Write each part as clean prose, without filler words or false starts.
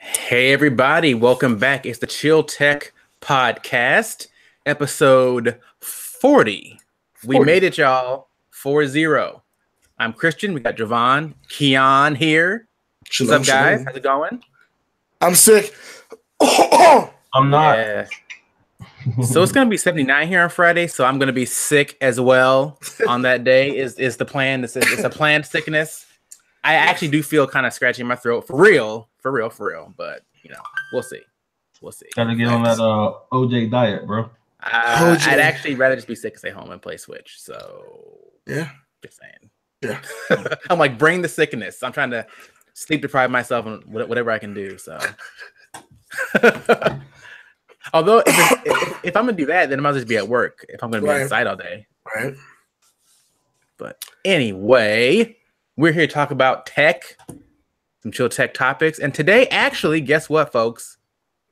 Hey everybody, welcome back. It's the Chill Tech Podcast, episode 40. We 40. made it, y'all. 40. I'm Christian. We got Javon, Keon here. Shalom, What's up, guys? shalom. How's it going? I'm sick. I'm not. Yeah. So it's gonna be 79 here on Friday, so I'm gonna be sick as well on that day. Is the plan? It's a planned sickness. I actually do feel kind of scratchy in my throat, for real. But we'll see. Gotta get on that OJ diet, bro. I'd actually rather just be sick and stay home and play Switch. So Yeah. just saying. Yeah. I'm like, bring the sickness. I'm trying to sleep deprive myself on whatever I can do. So, although if I'm gonna do that, then I might just be at work. If I'm gonna be inside all day, Right. But anyway, we're here to talk about tech, some chill tech topics, and today, actually, guess what, folks?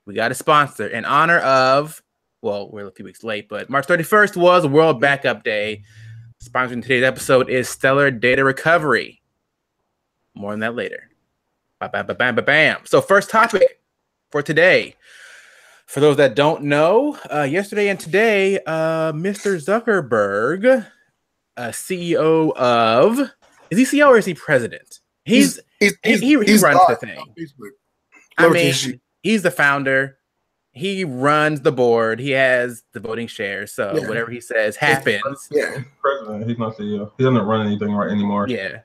We got a sponsor in honor of. Well, we're a few weeks late, but March 31st was World Backup Day. Sponsoring today's episode is Stellar Data Recovery. More on that later. Bam. So first topic for today. For those that don't know, yesterday and today, Mr. Zuckerberg, CEO of... Is he CEO or is he president? He runs the thing. I mean, he's the founder. He runs the board. He has the voting shares. So whatever he says happens. Yeah. President, he's not CEO. He doesn't run anything right anymore. Yeah.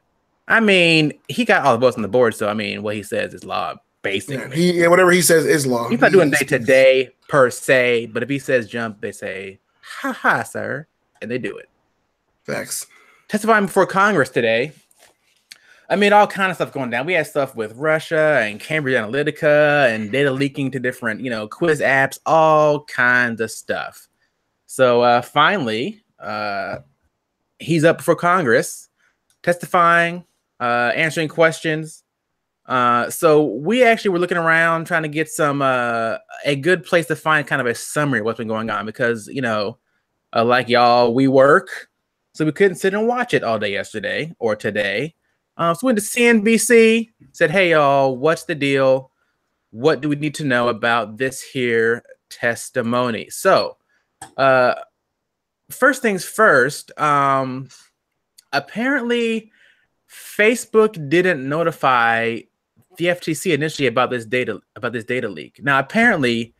I mean, he got all the votes on the board. So, I mean, what he says is law, basically. Yeah, whatever he says is law. He's not doing day-to-day per se. But if he says jump, they say, ha, sir. And they do it. Facts. Testifying before Congress today. I mean, all kind of stuff going down. We had stuff with Russia and Cambridge Analytica and data leaking to different, quiz apps, all kinds of stuff. So finally, he's up before Congress, testifying, answering questions. So we actually were looking around trying to get some a good place to find kind of a summary of what's been going on because, like y'all, we work. So we couldn't sit and watch it all day yesterday or today. So we went to CNBC, said, hey, y'all, what's the deal? What do we need to know about this here testimony? So first things first, apparently Facebook didn't notify the FTC initially about this data leak. Now, apparently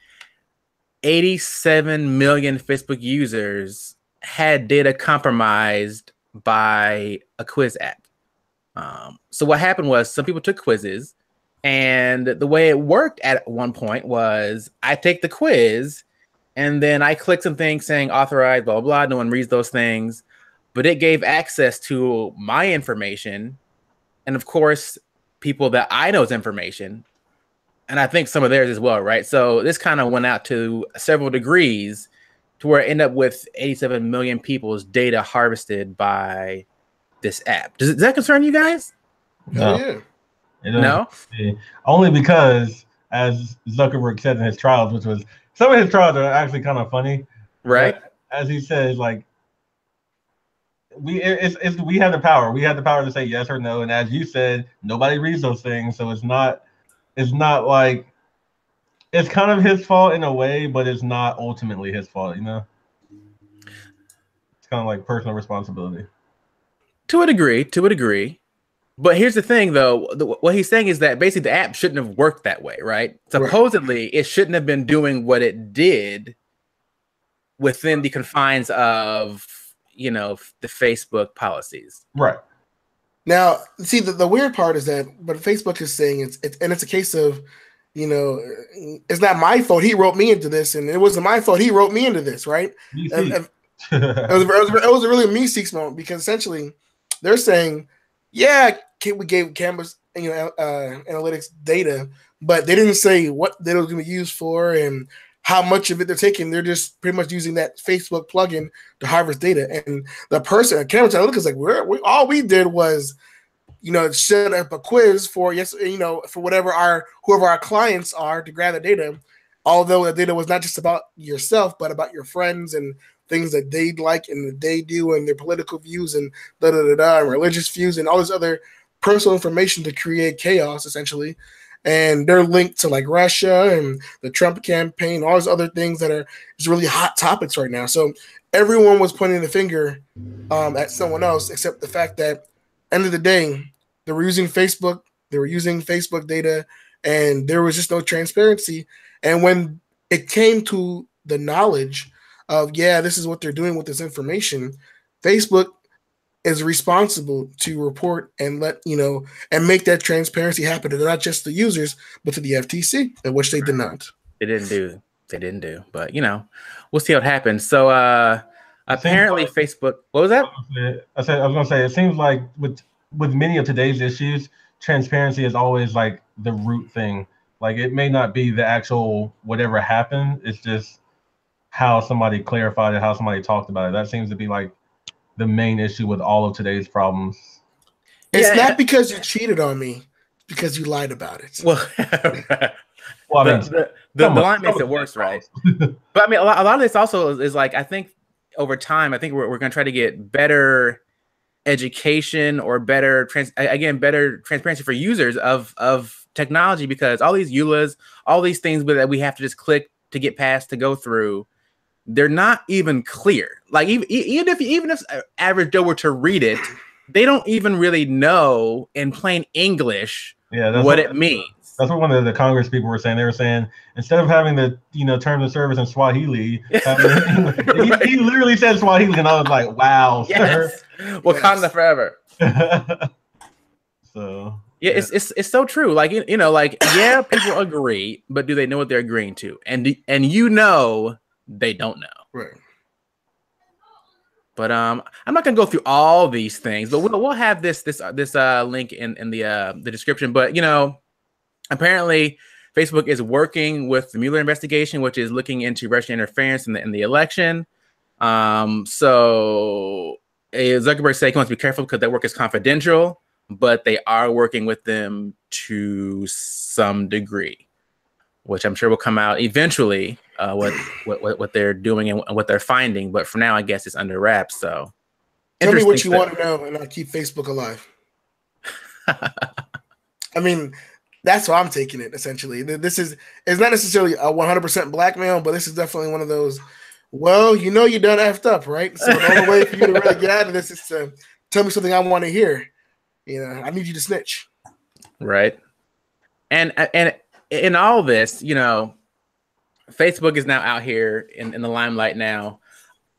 87 million Facebook users had data compromised by a quiz app. So what happened was some people took quizzes, and the way it worked at one point was I take the quiz and then I click some things saying authorized, blah, blah, blah. No one reads those things, but it gave access to my information. And of course, people that I know's information, and I think some of theirs as well, right? So this kind of went out to several degrees to where it ended up with 87 million people's data harvested by this app. Does that concern you guys? No. No? Only because, as Zuckerberg said in his trials, which was some of his trials are actually kind of funny, right? As he says, like we have the power. We have the power to say yes or no, and as you said, nobody reads those things, so it's not like it's kind of his fault in a way, but it's not ultimately his fault. It's kind of like personal responsibility. To a degree. But here's the thing, though. What he's saying is that basically the app shouldn't have worked that way, right? Supposedly, it shouldn't have been doing what it did within the confines of, the Facebook policies. Right. Now, see, the weird part is that what Facebook is saying, it's a case of, it's not my fault he wrote me into this, and it wasn't my fault he wrote me into this, right? It was a really me-seeks moment because essentially they're saying, yeah, we gave cameras, analytics data, but they didn't say what data was going to be used for and how much of it they're taking. They're just pretty much using that Facebook plugin to harvest data. And the person at Cambridge Analytica is like, all we did was, set up a quiz for for whoever our clients are to gather data. Although the data was not just about yourself, but about your friends and things that they like and that they do and their political views and and religious views and all this other personal information to create chaos, essentially. and they're linked to like Russia and the Trump campaign, all these other things that are just really hot topics right now. So everyone was pointing the finger at someone else, except the fact that end of the day, they were using Facebook data, and there was just no transparency. And when it came to the knowledge of, yeah, this is what they're doing with this information, Facebook is responsible to report and let and make that transparency happen to not just the users, but to the FTC, which they did not. They didn't do. But we'll see how it happens. So apparently Facebook. What was that? I was gonna say it seems like with many of today's issues, transparency is always like the root thing. Like it may not be the actual whatever happened, it's just how somebody clarified it, how somebody talked about it. That seems to be like the main issue with all of today's problems. It's not because you cheated on me, it's because you lied about it. Well, well, I mean, the line makes it worse, right? But I mean, a lot of this also is like, I think over time, I think we're going to try to get better education or better transparency for users of technology, because all these EULAs, all these things that we have to just click to get past, to go through, they're not even clear. Like even if average Joe were to read it, they don't even really know in plain English what it means. That's what one of the Congress people were saying. They were saying, insteed of having the terms of service in Swahili, he literally said Swahili, and I was like, wow, yes. Sir. Wakanda forever. So yeah, it's so true. Like like people agree, but do they know what they're agreeing to? And they don't know. Right. But I'm not gonna go through all these things, but we'll have this link in the description. But apparently Facebook is working with the Mueller investigation, which is looking into Russian interference in the election. So Zuckerberg said he wants to be careful because that work is confidential, but they are working with them to some degree, which I'm sure will come out eventually. What they're doing and what they're finding, but for now, I guess it's under wraps. So, tell me what you want to know, and I'll keep Facebook alive. I mean, that's how I'm taking it. Essentially, it's not necessarily a 100% blackmail, but this is definitely one of those. Well, you done effed up, right? So the only way for you to really get out of this is to tell me something I want to hear. I need you to snitch. Right. And in all this, Facebook is now out here in the limelight now.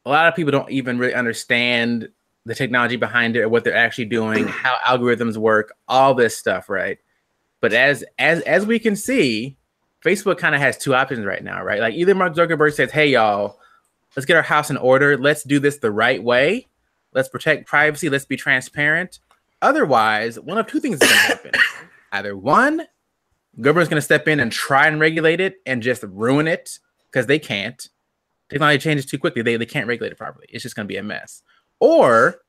A lot of people don't even really understand the technology behind it or what they're actually doing, how algorithms work, all this stuff, right? But as we can see, Facebook kind of has two options right now, right? Like either Mark Zuckerberg says, hey, y'all, let's get our house in order. Let's do this the right way. Let's protect privacy. Let's be transparent. Otherwise, one of two things is going to happen. Either one, government's going to step in and try and regulate it and just ruin it because they can't. Technology changes too quickly. They can't regulate it properly. It's just going to be a mess. Or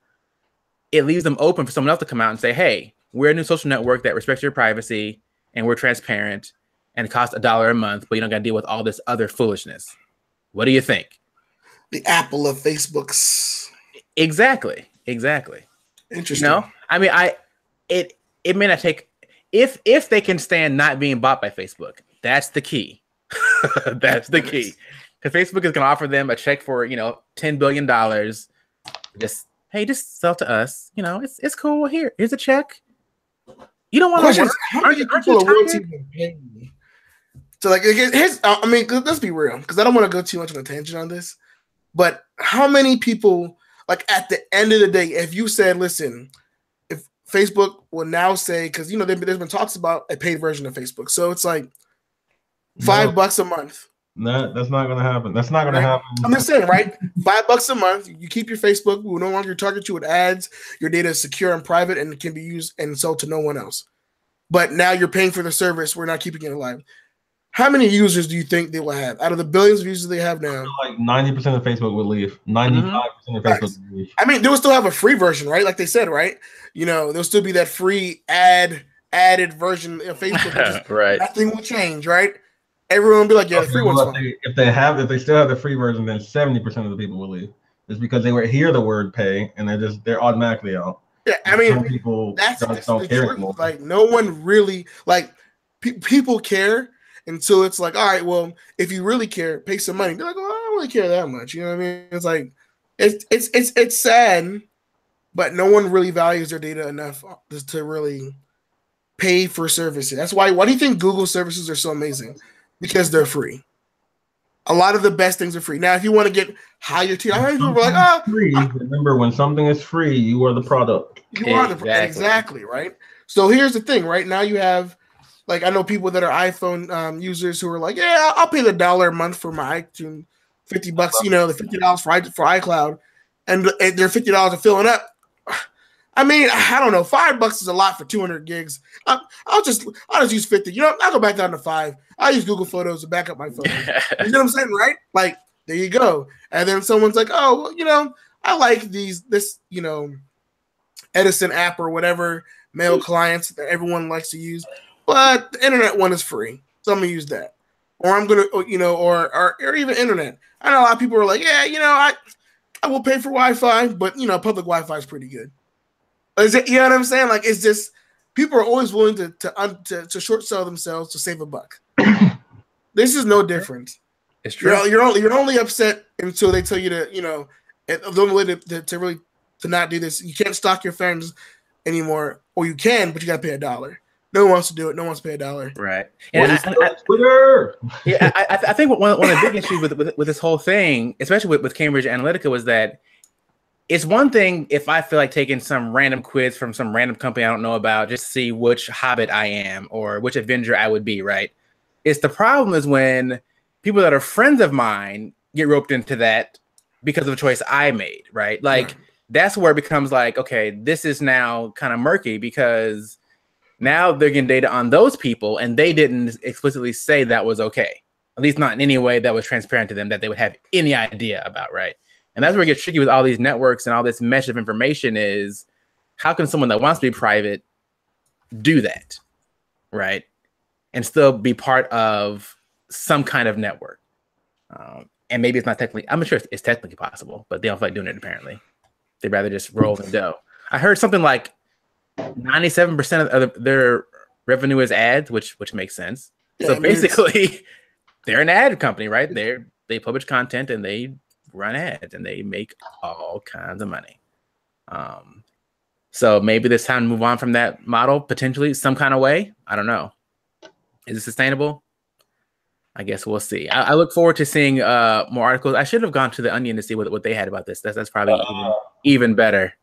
it leaves them open for someone else to come out and say, hey, we're a new social network that respects your privacy and we're transparent and it costs $1 a month, but you don't got to deal with all this other foolishness. What do you think? The Apple of Facebook's. Exactly. Interesting. I mean, it may not take. If they can stand not being bought by Facebook, that's the key. That's the key. Because Facebook is going to offer them a check for, $10 billion. Just sell to us. It's cool. Here's a check. You don't want to work. How many people are willing to even pay me? So let's be real, because I don't want to go too much on a tangent on this. But how many people, like at the end of the day, if you said, listen, Facebook will now say, because there's been talks about a paid version of Facebook, so it's like $5 a month. No, that's not going to happen. That's not going to happen. I'm just saying, right? $5 a month. You keep your Facebook. We will no longer target you with ads. Your data is secure and private, and it can be used and sold to no one else. But now you're paying for the service. We're not keeping it alive. How many users do you think they will have out of the billions of users they have now? Like 90% of Facebook would leave. 95% of Facebook would leave. I mean, they will still have a free version, right? Like they said, right? There'll still be that free added version of Facebook. Right. Nothing will change, right? Everyone will be like, yeah, the free one's fine. If they still have the free version, then 70% of the people will leave. It's because they would hear the word pay and they're automatically out. Yeah, I mean, some people that's don't care anymore. Like no one really people care until it's like, all right, well, if you really care, pay some money. They're like, well, I don't really care that much. You know what I mean? It's like it's sad, but no one really values their data enough to really pay for services. That's why. Why do you think Google services are so amazing? Because they're free. A lot of the best things are free. Now, if you want to get higher tier, people are like, oh, free. Remember, when something is free, you are the product. You are the exactly right. So here's the thing. Right now, you have like I know people that are iPhone users who are like, yeah, I'll pay the $1 a month for my iTunes, $50. You know, the $50 for iCloud, and their $50 are filling up. I mean, I don't know. $5 is a lot for 200 gigs. I'll just use 50. You know, I'll go back down to 5. I'll use Google Photos to back up my photos. You know what I'm saying, right? Like, there you go. And then someone's like, oh, well, you know, I like this, you know, Edison app or whatever mail clients that everyone likes to use, but the internet one is free, so I'm gonna use that. Or I'm gonna, you know, or even internet. I know a lot of people are like, yeah, you know, I will pay for Wi-Fi, but you know, public Wi-Fi is pretty good. Is it? You know what I'm saying? Like, it's just people are always willing to short sell themselves to save a buck. This is no different. It's true. You're only upset until they tell you to, you know, the only way to really to not do this. You can't stalk your friends anymore, or you can, but you got to pay $1. No one wants to do it. No one wants to pay $1. Right. And Twitter. Yeah, I think one of the big issues with this whole thing, especially with Cambridge Analytica, was that it's one thing if I feel like taking some random quiz from some random company I don't know about just to see which Hobbit I am or which Avenger I would be, right? It's the problem is when people that are friends of mine get roped into that because of a choice I made, right? Like, that's where it becomes like, okay, this is now kind of murky because now they're getting data on those people and they didn't explicitly say that was okay. At least not in any way that was transparent to them that they would have any idea about, right? And that's where it gets tricky with all these networks and all this mesh of information is how can someone that wants to be private do that, right? And still be part of some kind of network. And maybe it's not technically, I'm sure it's technically possible, but they don't feel like doing it apparently. They'd rather just roll the dough. I heard something like 97% of their revenue is ads, which makes sense. Yeah, so basically, they're an ad company, right? They publish content and they run ads and they make all kinds of money. So maybe it's time to move on from that model, potentially some kind of way. I don't know. Is it sustainable? I guess we'll see. I look forward to seeing more articles. I should have gone to the Onion to see what they had about this. That's probably even better.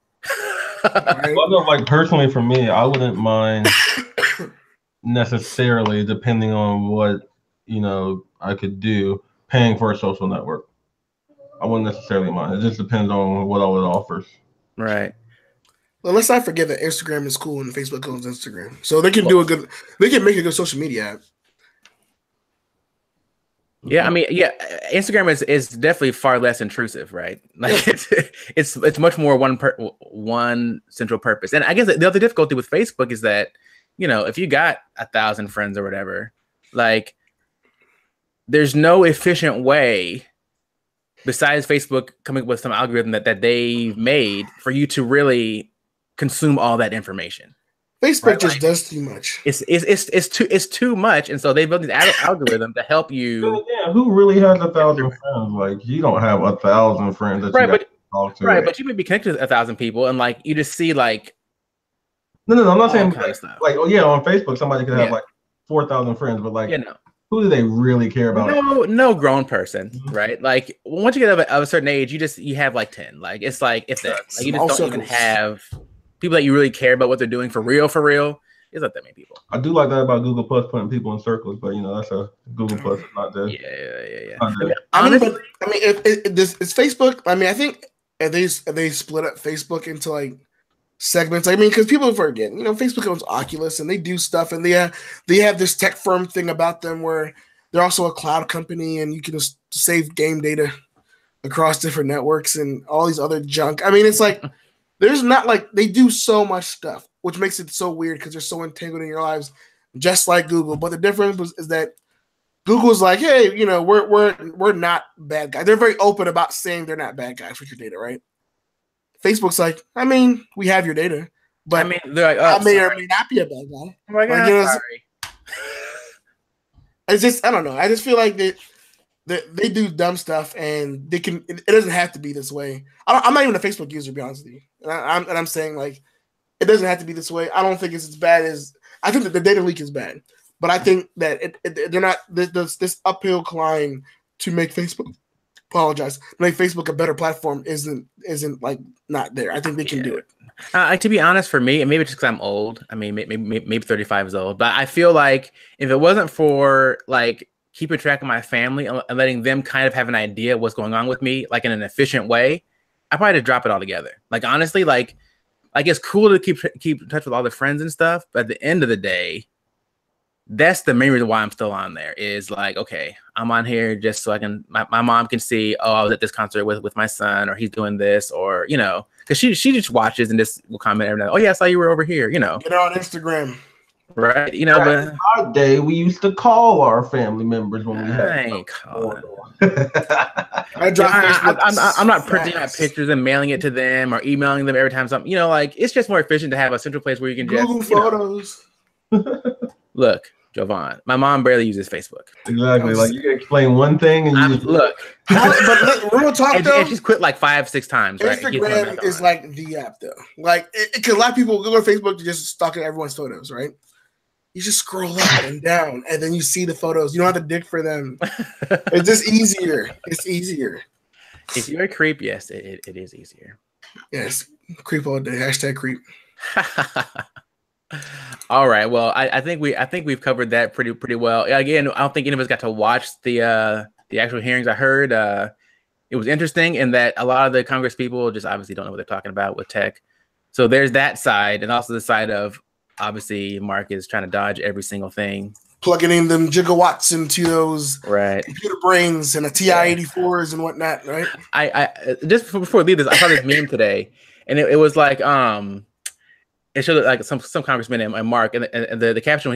Well, like personally for me, I wouldn't mind necessarily, depending on what I could do, paying for a social network. I wouldn't necessarily mind. It just depends on what all it offers. Right. Well, let's not forget that Instagram is cool and Facebook owns Instagram, so they can do they can make a good social media app. Yeah, I mean, yeah, Instagram is definitely far less intrusive, right? Like it's much more one central purpose. And I guess the other difficulty with Facebook is that, if you got 1,000 friends or whatever, like there's no efficient way besides Facebook coming up with some algorithm that they've made for you to really consume all that information. Facebook just does too much. It's too much, and so they built these algorithms to help you. Yeah, who really has 1,000 friends? Like, you don't have 1,000 friends that you got to talk to. Right, but you may be connected to 1,000 people, and like you just see like. No, I'm not saying like oh yeah, on Facebook somebody could have like 4,000 friends, but like who do they really care about? No grown person, right? Like once you get of a certain age, you have like 10. Like it's like if that, like you just don't even have people that you really care about what they're doing for real. It's not that many people. I do like that about Google Plus, putting people in circles, but that's a Google Plus, not the. Yeah. I mean, if it's Facebook. I mean, I think if they split up Facebook into like segments. I mean, because people forget, Facebook owns Oculus and they do stuff, and they have this tech firm thing about them where they're also a cloud company, and you can just save game data across different networks and all these other junk. I mean, it's like. There's not like they do so much stuff, which makes it so weird because they're so entangled in your lives, just like Google. But the difference is that Google's like, hey, we're not bad guys. They're very open about saying they're not bad guys with your data, right? Facebook's like, I mean, we have your data, but I mean, they're like, I may or may not be a bad guy. Oh my God, sorry. It's just I don't know. I just feel like that they do dumb stuff, and they can. It doesn't have to be this way. I'm not even a Facebook user, to be honest with you, and I'm saying like it doesn't have to be this way. I don't think it's as bad as I think that the data leak is bad, but I think that they're not this uphill climb to make Facebook make Facebook a better platform isn't like not there. I think they can do it. To be honest, for me, and maybe just because I'm old, I mean, maybe 35 is old, but I feel like if it wasn't for like keeping track of my family and letting them kind of have an idea of what's going on with me, like in an efficient way, I probably just drop it all together. Like honestly, like it's cool to keep in touch with all the friends and stuff, but at the end of the day, that's the main reason why I'm still on there. Is like, okay, I'm on here just so I can my mom can see, oh, I was at this concert with my son, or he's doing this, or because she just watches and just will comment every night. Oh yeah, I saw you were over here. Get on Instagram. Right, Back in our day, we used to call our family members when we had. I ain't calling. I'm not printing out pictures and mailing it to them or emailing them every time something. Like it's just more efficient to have a central place where you can Google Photos. Look, Jovan, my mom barely uses Facebook. Exactly. Like you can explain one thing and look. But real talk though, and she's quit like 5-6 times. Instagram right? is like the app though. Like, because a lot of people go on Facebook to just stalking everyone's photos, right? You just scroll up and down, and then you see the photos. You don't have to dig for them. It's just easier. It's easier. If you're a creep, yes, it is easier. Yes, creep all day. Hashtag creep. All right. Well, I think we've covered that pretty well. Again, I don't think any of us got to watch the actual hearings. I heard it was interesting in that a lot of the Congress people just obviously don't know what they're talking about with tech. So there's that side, and also the side of obviously Mark is trying to dodge every single thing, plugging in them gigawatts into those computer brains and a TI-84s and whatnot. Right. I just before we leave this, I saw this meme today, and it was like it showed like some congressman and Mark, and the caption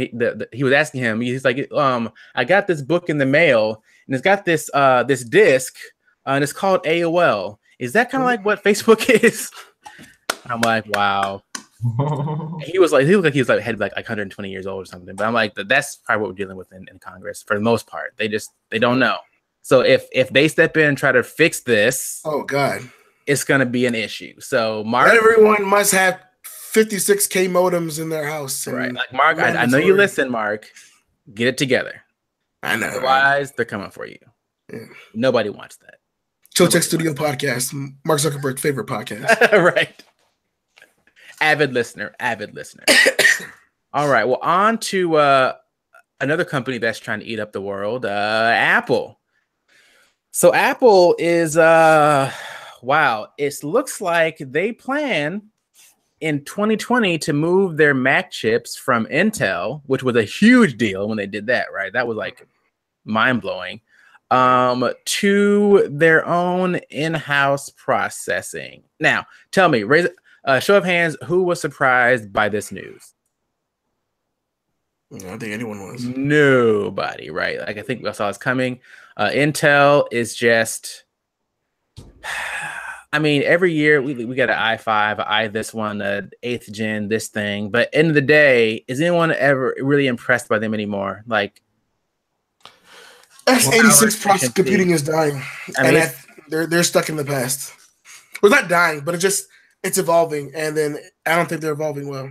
he was asking him, he's like, I got this book in the mail, and it's got this this disc, and it's called AOL. Is that kind of like what Facebook is? I'm like, wow. he was like he had like 120 years old or something, but I'm like, that's probably what we're dealing with in Congress for the most part. They don't know. So if they step in and try to fix this, oh god, it's gonna be an issue. So Mark, everyone must have 56K modems in their house. Right. Like Mark, I know you listen, Mark. Get it together. I know. Otherwise, they're coming for you. Yeah. Nobody wants that. Chill Tech Studio podcast, Mark Zuckerberg's favorite podcast. Right. Avid listener. All right. Well, on to another company that's trying to eat up the world, Apple. So Apple is wow. It looks like they plan in 2020 to move their Mac chips from Intel, which was a huge deal when they did that, right? That was like mind-blowing, to their own in-house processing. Now, tell me, raise show of hands, who was surprised by this news? I don't think anyone was. Nobody, right? Like I think we saw it's coming. Intel is just I mean, every year we got an i5, this one, 8th gen, this thing. But end of the day, is anyone ever really impressed by them anymore? Like x86 process computing is dying, they're stuck in the past. Well, not dying, but it's evolving, and then I don't think they're evolving well.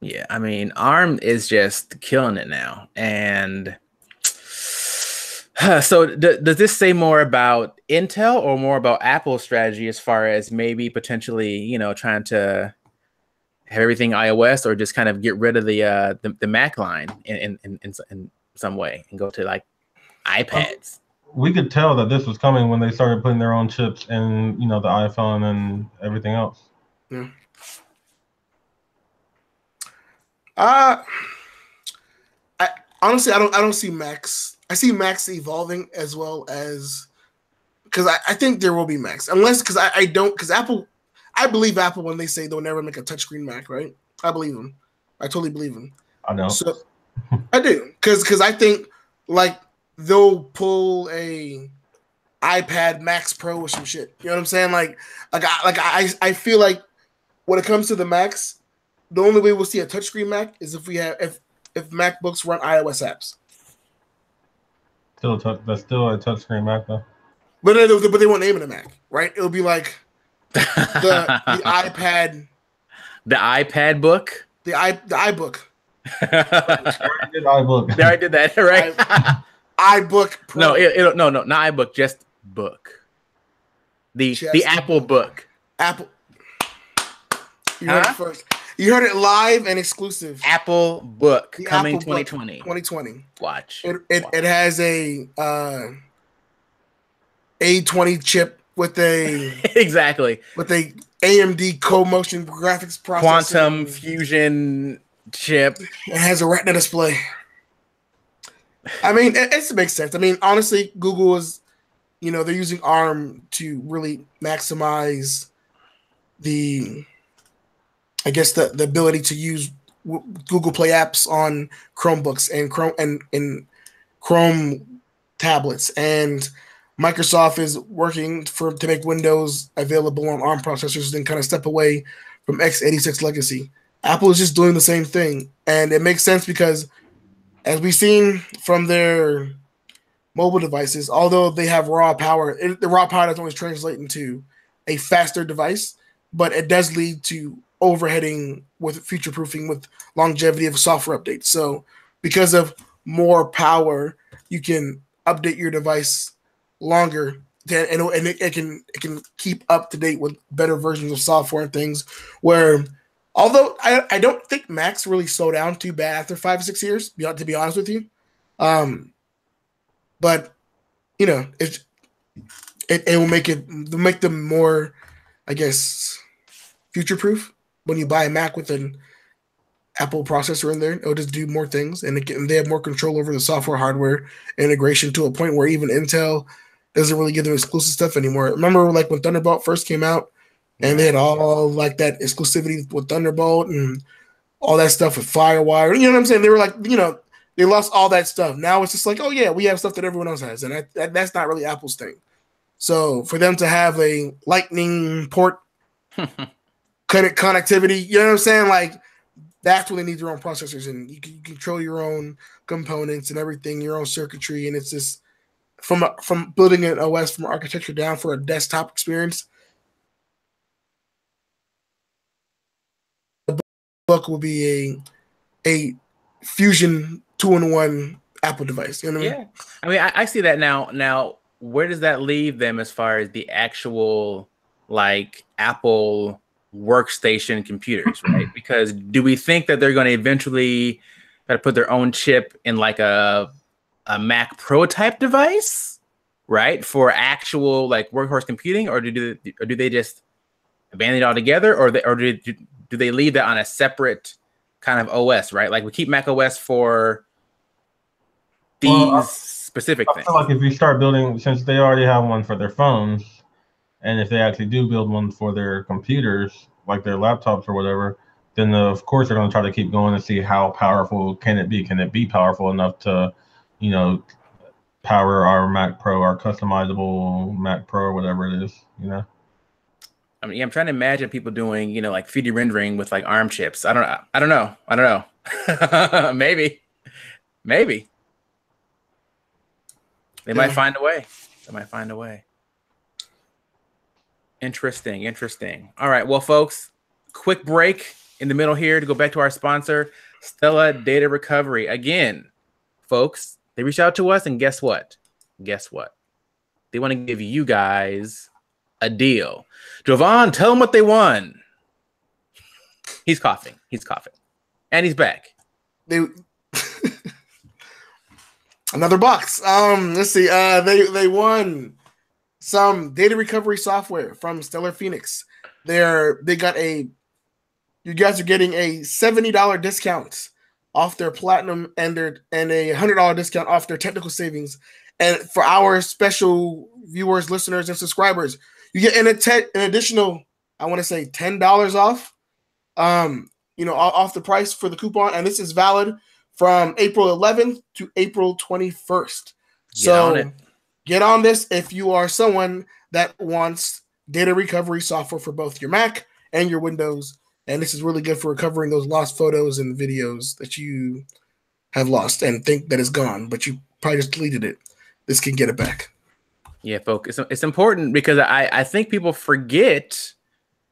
Yeah, I mean, ARM is just killing it now, and so does this say more about Intel or more about Apple's strategy as far as maybe potentially, trying to have everything iOS, or just kind of get rid of the Mac line in some way and go to like iPads? We could tell that this was coming when they started putting their own chips in, the iPhone and everything else. Yeah. Honestly, I don't see Macs. I see Macs evolving as well as because I think there will be Macs, unless because Apple, I believe Apple when they say they'll never make a touchscreen Mac, right? I believe them. I totally believe them. I know. So I do because I think like they'll pull a iPad Max Pro or some shit. You know what I'm saying? I feel like when it comes to the Macs, the only way we'll see a touchscreen Mac is if MacBooks run iOS apps. That's still a touchscreen Mac though. But they won't name it a Mac, right? It'll be like the iPad, the iPad book, the iBook. Did iBook. There, I did that right. iBook Pro. No, not iBook, just book. The Apple book. Apple. You heard it first. You heard it live and exclusive. Apple book the coming Apple 2020. 2020. Watch. It has a A20 chip with a exactly with a AMD co-motion graphics processor, quantum fusion chip. It has a Retina display. I mean, it makes sense. I mean, honestly, Google is, they're using ARM to really maximize the ability to use Google Play apps on Chromebooks and Chrome tablets, and Microsoft is working to make Windows available on ARM processors and kind of step away from x86 legacy. Apple is just doing the same thing, and it makes sense because, as we've seen from their mobile devices, although they have raw power, the raw power doesn't always translate into a faster device, but it does lead to overheading with future-proofing with longevity of software updates. So because of more power, you can update your device longer, and it can keep up to date with better versions of software and things. Where, although I don't think Macs really slow down too bad after 5 or 6 years, to be honest with you, but it will make them more, I guess, future proof. When you buy a Mac with an Apple processor in there, it'll just do more things, and they have more control over the software hardware integration to a point where even Intel doesn't really give them exclusive stuff anymore. Remember, like when Thunderbolt first came out, and they had all like that exclusivity with Thunderbolt and all that stuff with FireWire. You know what I'm saying? They were like, they lost all that stuff. Now it's just like, oh yeah, we have stuff that everyone else has, and that's not really Apple's thing. So for them to have a Lightning port connectivity, you know what I'm saying? Like, that's when they need their own processors, and you can control your own components and everything, your own circuitry, and it's just from building an OS from architecture down for a desktop experience. The book will be a Fusion 2-in-1 Apple device. You know what I mean? Yeah, I mean, I see that now. Now, where does that leave them as far as the actual like Apple workstation computers, right? Because do we think that they're going to eventually try to put their own chip in like a Mac Pro type device, right, for actual like workhorse computing, or do they just abandon it altogether, or do they leave that on a separate kind of OS, right? Like we keep Mac OS for these specific things. I feel like if you start building, since they already have one for their phones, and if they actually do build one for their computers, like their laptops or whatever, then of course they're going to try to keep going and see how powerful can it be. Can it be powerful enough to, power our Mac Pro, our customizable Mac Pro, or whatever it is, I mean, I'm trying to imagine people doing, like 3D rendering with like ARM chips. I don't know. Maybe. They might find a way. Interesting. All right. Well, folks, quick break in the middle here to go back to our sponsor, Stella Data Recovery. Again, folks, they reached out to us, and guess what? They want to give you guys a deal. Jovan, tell them what they won. He's coughing. And he's back. Another box. Let's see. They won some data recovery software from Stellar Phoenix. You guys are getting a $70 discount off their platinum and a $100 discount off their technical savings. And for our special viewers, listeners, and subscribers, you get an additional, I want to say $10 off, off the price for the coupon. And this is valid from April 11th to April 21st. Get on this if you are someone that wants data recovery software for both your Mac and your Windows. And this is really good for recovering those lost photos and videos that you have lost and think that is gone, but you probably just deleted it. this can get it back. Yeah, folks, it's important because I think people forget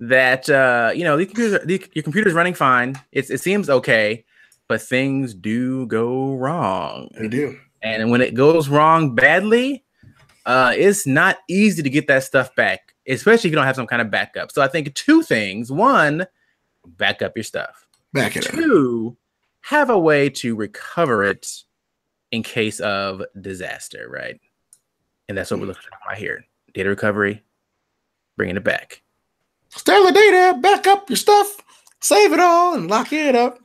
that your computer's running fine. It seems okay, but things do go wrong. They do. And when it goes wrong badly, it's not easy to get that stuff back, especially if you don't have some kind of backup. So I think two things. One, back up your stuff. Back it up. Two, have a way to recover it in case of disaster, right? And that's what we're looking at right here. Data recovery, bringing it back. Steal the data, back up your stuff, save it all, and lock it up.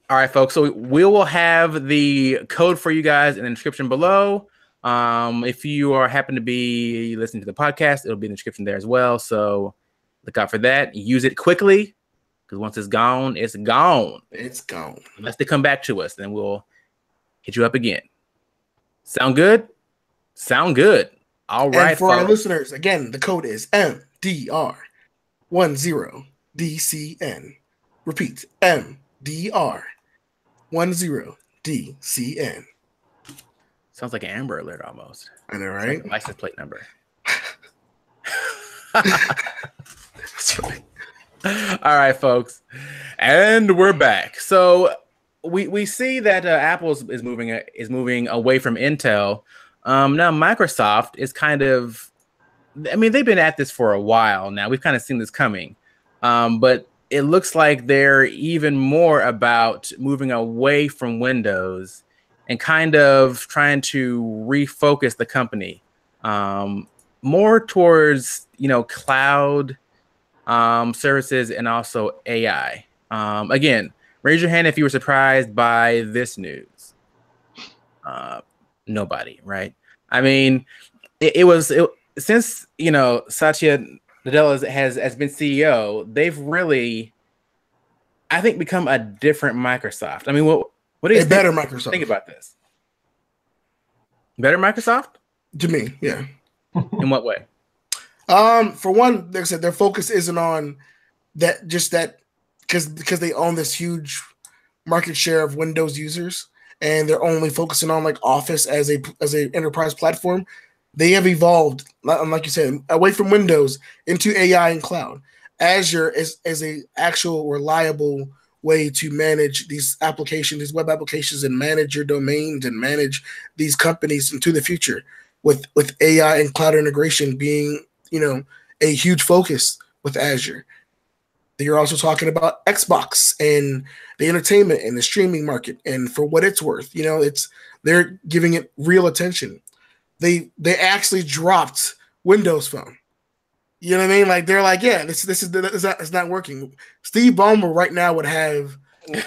All right, folks. So we will have the code for you guys in the description below. If you happen to be listening to the podcast, it'll be in the description there as well. So look out for that. Use it quickly because once it's gone, it's gone. It's gone. Unless they come back to us, then we'll hit you up again. Sound good? Sound good. All right. And for our listeners, again, the code is MDR10DCN. Repeat, MDR10DCN. Sounds like an Amber Alert almost. I know, right? Like license plate number. That's right. All right, folks, and we're back. So we see that Apple is moving away from Intel. Now Microsoft is kind of, I mean, they've been at this for a while now. We've kind of seen this coming, but it looks like they're even more about moving away from Windows and kind of trying to refocus the company more towards, cloud services and also AI. Again, raise your hand if you were surprised by this news. Nobody, right? I mean, it was since Satya Nadella has been CEO, they've really, I think, become a different Microsoft. I mean, what do you better Microsoft think about this? Better Microsoft? To me, yeah. In what way? For one, like I said, their focus isn't on that, just that because they own this huge market share of Windows users, and they're only focusing on like Office as a enterprise platform. They have evolved, like you said, away from Windows into AI and cloud. Azure is a actual reliable way to manage these applications, these web applications, and manage your domains and manage these companies into the future. With AI and cloud integration being, a huge focus with Azure. You're also talking about Xbox and the entertainment and the streaming market, and for what it's worth, they're giving it real attention. They actually dropped Windows Phone. You know what I mean? Like they're like, yeah, it's not working. Steve Ballmer right now would have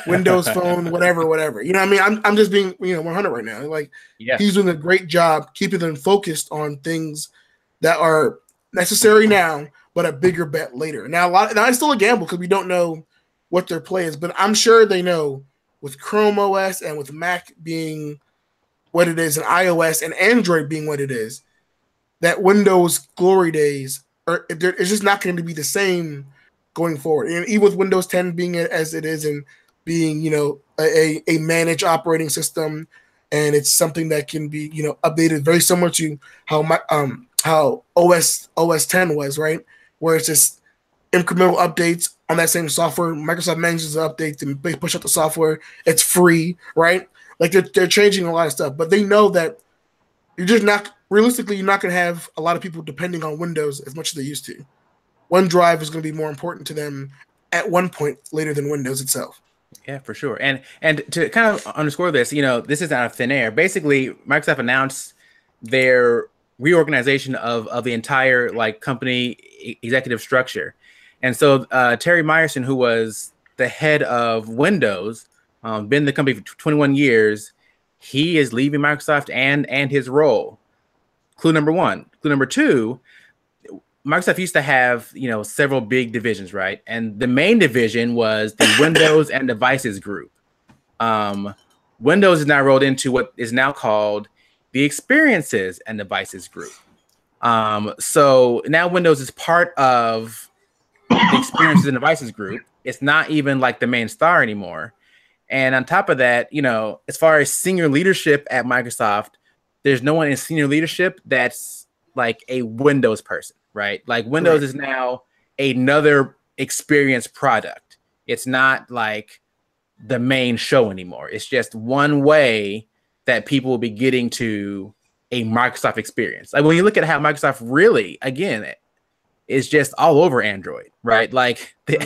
Windows Phone, whatever. You know what I mean? I'm just being 100 right now. Like, yeah. He's doing a great job keeping them focused on things that are necessary now, but a bigger bet later. Now it's still a gamble because we don't know what their play is, but I'm sure they know with Chrome OS and with Mac being what it is, and iOS and Android being what it is, that Windows glory days it's just not going to be the same going forward. And even with Windows 10 being as it is and being, a managed operating system, and it's something that can be, updated very similar to how OS 10 was, right? Where it's just incremental updates on that same software. Microsoft manages the updates and they push out the software. It's free, right? Like they're changing a lot of stuff, but they know that you're not going to have a lot of people depending on Windows as much as they used to. OneDrive is going to be more important to them at one point later than Windows itself. Yeah, for sure. And to kind of underscore this, this is out of thin air. Basically, Microsoft announced their reorganization of the entire company executive structure. And so Terry Myerson, who was the head of Windows, been in the company for 21 years, he is leaving Microsoft and his role. Clue number one. Clue number two, Microsoft used to have, several big divisions, right? And the main division was the Windows and Devices group. Windows is now rolled into what is now called the Experiences and Devices group. So now Windows is part of the Experiences and Devices group. It's not even like the main star anymore. And on top of that, as far as senior leadership at Microsoft, there's no one in senior leadership that's like a Windows person, right? Like Windows is now another experience product. It's not like the main show anymore. It's just one way that people will be getting to a Microsoft experience. Like when you look at how Microsoft really, again, is just all over Android, right? Like, they're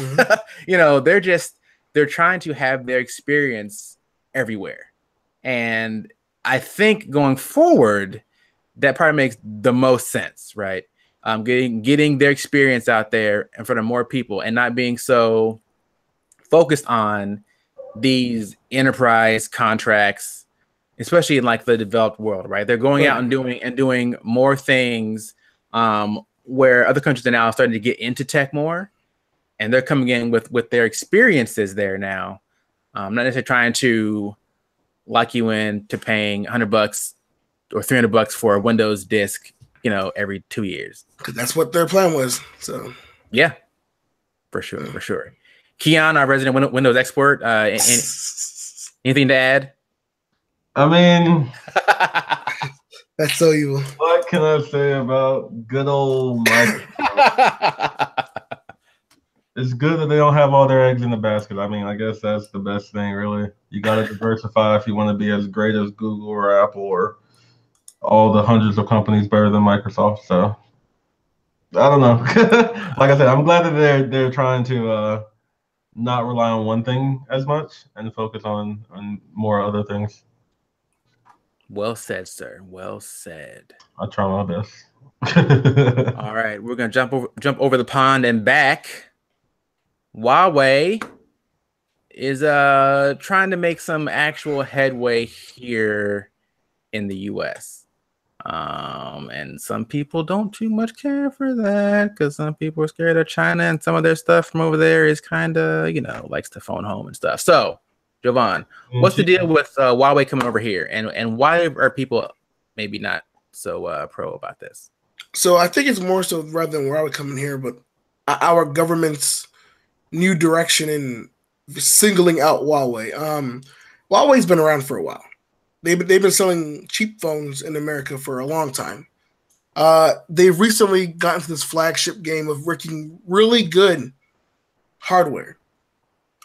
trying to have their experience everywhere. And I think going forward, that probably makes the most sense, right? Getting their experience out there in front of more people and not being so focused on these enterprise contracts, especially in like the developed world, right? They're going out and doing more things where other countries are now starting to get into tech more, and they're coming in with their experiences there now. Not necessarily trying to lock you in to paying $100 or $300 for a Windows disk, every 2 years. Because that's what their plan was. So yeah, for sure. Keon, our resident Windows expert, anything to add? I mean, that's so evil. What can I say about good old Microsoft? It's good that they don't have all their eggs in the basket. I mean, I guess that's the best thing, really. You got to diversify if you want to be as great as Google or Apple or all the hundreds of companies better than Microsoft. So I don't know. Like I said, I'm glad that they're trying to not rely on one thing as much and focus on more other things. Well said, sir. Well said. I try my best. All right, we're gonna jump over the pond and back. Huawei is trying to make some actual headway here in the US. And some people don't too much care for that because some people are scared of China and some of their stuff from over there is kind of, likes to phone home and stuff. So, Jovan, what's the deal with Huawei coming over here, and why are people maybe not so pro about this? So I think it's more so rather than Huawei coming here, but our government's new direction in singling out Huawei. Huawei's been around for a while. They've been selling cheap phones in America for a long time. They've recently gotten to this flagship game of making really good hardware.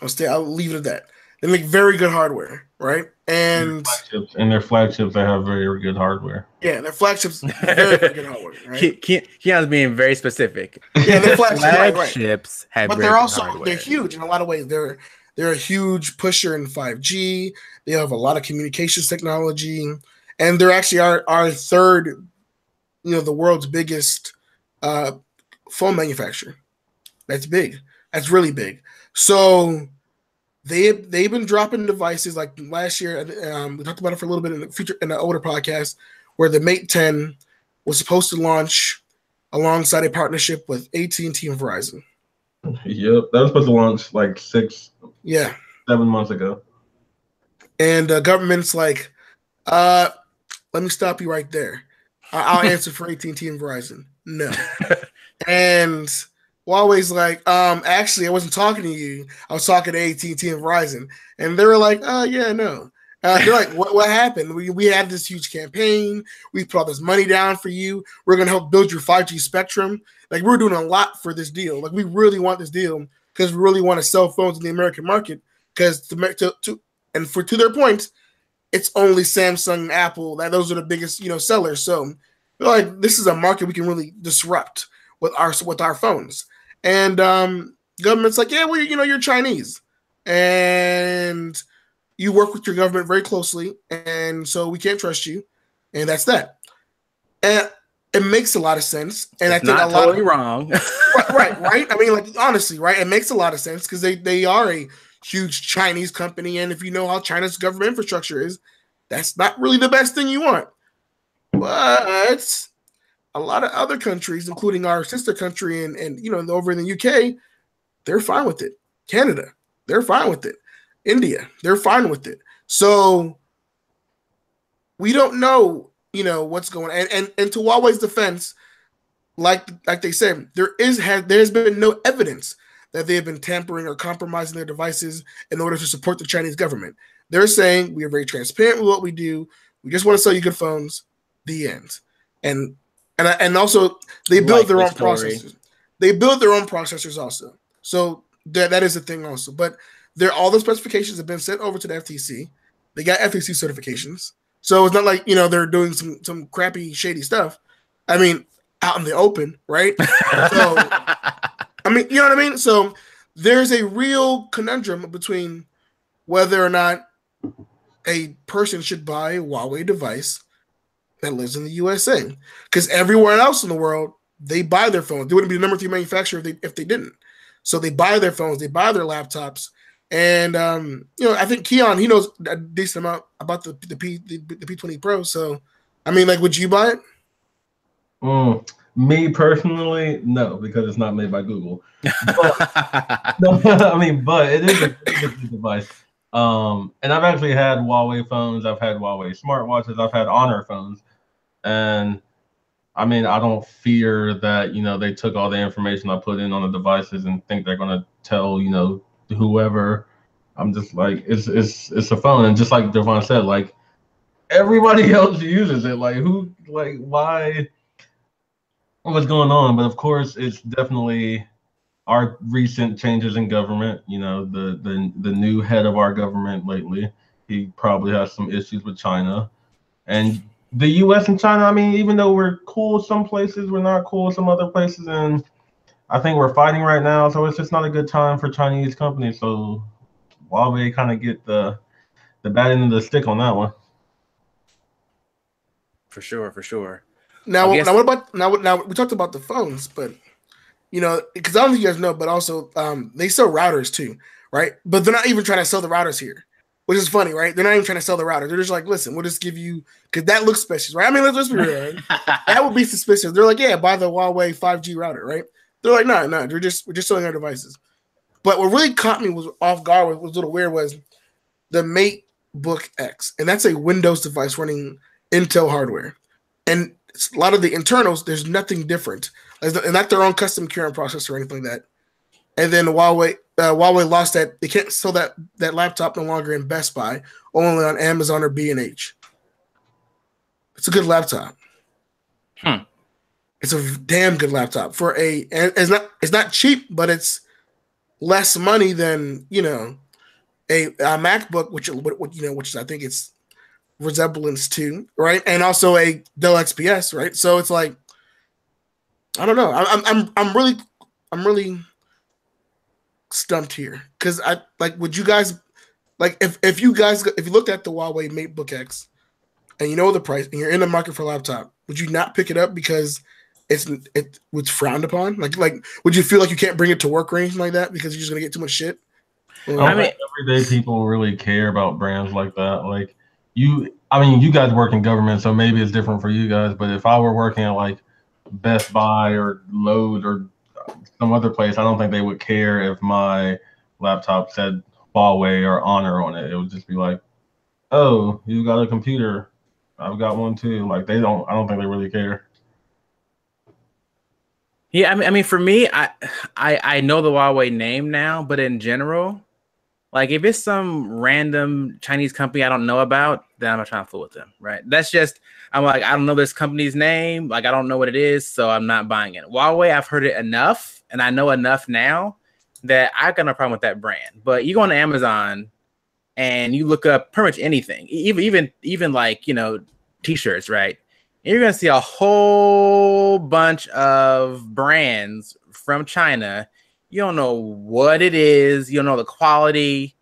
I'll leave it at that. They make very good hardware, right? And their flagships, they have very good hardware. Yeah, their flagships very good hardware, right? Keon's being very specific. Yeah, their flagships have, but they're huge in a lot of ways. They're a huge pusher in 5G. They have a lot of communications technology, and they're actually our third, the world's biggest phone manufacturer. That's big. That's really big. So they've been dropping devices like last year. We talked about it for a little bit in the older podcast, where the Mate 10 was supposed to launch alongside a partnership with AT&T and Verizon. Yep, that was supposed to launch like 7 months ago. And government's like, let me stop you right there. I'll answer for AT&T and Verizon. No. And Huawei's like, actually, I wasn't talking to you. I was talking to AT&T and Verizon. And they were like, yeah, no. They're like, what happened? We had this huge campaign. We put all this money down for you. We're going to help build your 5G spectrum. Like, we're doing a lot for this deal. Like, we really want this deal because we really want to sell phones in the American market. Because to their point, it's only Samsung and Apple. Those are the biggest, sellers. So they're like, this is a market we can really disrupt with our phones. And government's like, yeah, well, you're Chinese, and you work with your government very closely, and so we can't trust you, and that's that. And it makes a lot of sense, and I think not totally wrong. right. I mean, like, honestly, right? It makes a lot of sense because they are a huge Chinese company, and if you know how China's government infrastructure is, that's not really the best thing you want. But a lot of other countries, including our sister country and over in the UK, they're fine with it. Canada, they're fine with it. India, they're fine with it. So we don't know, what's going on. And to Huawei's defense, like they said, there's been no evidence that they have been tampering or compromising their devices in order to support the Chinese government. They're saying we are very transparent with what we do. We just want to sell you good phones. The end. And also they build their own processors. They build their own processors also. So that is a thing also. But all the specifications have been sent over to the FTC. They got FTC certifications. So it's not like, they're doing some crappy, shady stuff. I mean, out in the open, right? So, I mean, you know what I mean? So there's a real conundrum between whether or not a person should buy a Huawei device that lives in the USA. Because everywhere else in the world, they buy their phones. They wouldn't be the number 3 manufacturer if they didn't. So they buy their phones, they buy their laptops. And, I think Keon, he knows a decent amount about the P20 Pro. So, I mean, like, would you buy it? Me personally, no, because it's not made by Google. But, but it is a good device. And I've actually had Huawei phones. I've had Huawei smartwatches. I've had Honor phones. And, I mean, I don't fear that, they took all the information I put in on the devices and think they're going to tell, whoever. I'm just like, it's a phone. And just like Devon said, like, everybody else uses it. Like, why? What's going on? But of course, it's definitely our recent changes in government. The new head of our government lately, he probably has some issues with China. And the U.S. and China, I mean, even though we're cool some places, we're not cool some other places. And I think we're fighting right now. So it's just not a good time for Chinese companies. So Huawei kind of get the bad end of the stick on that one. For sure. Now what about now we talked about the phones, but because I don't think you guys know, but also they sell routers too, right? But they're not even trying to sell the routers here, which is funny, right? They're not even trying to sell the router. They're just like, listen, we'll just give you, because that looks suspicious, right? I mean, let's be real, right? That would be suspicious. They're like, yeah, buy the Huawei 5G router, right? They're like, no, we're just selling our devices. But what really caught me was off guard, was a little weird, was the MateBook X, and that's a Windows device running Intel hardware, and a lot of the internals, there's nothing different. It's not their own custom QRAM processor or anything like that. And then Huawei lost that. They can't sell that laptop no longer in Best Buy, only on Amazon or B&H. It's a good laptop. It's a damn good laptop and it's not cheap, but it's less money than a MacBook, which is, I think it's resemblance to, right? And also a Dell XPS, right? So it's like, I don't know. I'm really stumped here, because I like, would you guys like, if you looked at the Huawei MateBook X and you know the price and you're in the market for a laptop, would you not pick it up because it was frowned upon? Like would you feel like you can't bring it to work or anything like that because you're just gonna get too much shit? I mean, everyday people really care about brands like that. Like you guys work in government, so maybe it's different for you guys. But if I were working at like Best Buy or Lowe's or some other place, I don't think they would care if my laptop said Huawei or Honor on it. It would just be like, oh, you got a computer, I've got one too. Like I don't think they really care. Yeah, I mean, for me, I know the Huawei name now, but in general, like if it's some random Chinese company I don't know about, then I'm not trying to fool with them, right? That's just, I'm like, I don't know this company's name, like I don't know what it is, so I'm not buying it. Huawei, I've heard it enough, and I know enough now that I've got no problem with that brand. But you go on Amazon and you look up pretty much anything, even like t-shirts, right? And you're gonna see a whole bunch of brands from China. You don't know what it is. You don't know the quality.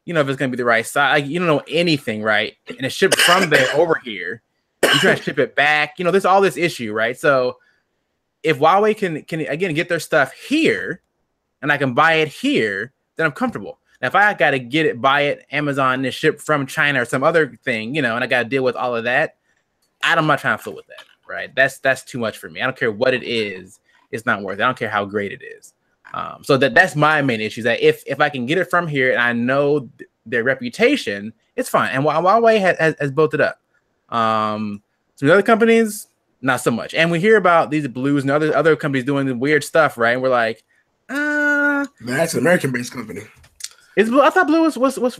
You know if it's going to be the right size. Like, you don't know anything, right? And it's shipped from there over here. You try to ship it back. There's all this issue, right? So if Huawei can again get their stuff here and I can buy it here, then I'm comfortable. Now, if I got to buy it Amazon and ship from China or some other thing, and I got to deal with all of that, I'm not trying to fool with that, right? That's too much for me. I don't care what it is. It's not worth it. I don't care how great it is. So that's my main issue, is that if I can get it from here and I know their reputation, it's fine. And Huawei has built it up. Some other companies, not so much. And we hear about these Blues and other companies doing the weird stuff, right? And we're like, That's an American-based company. Is Blue? I thought Blue was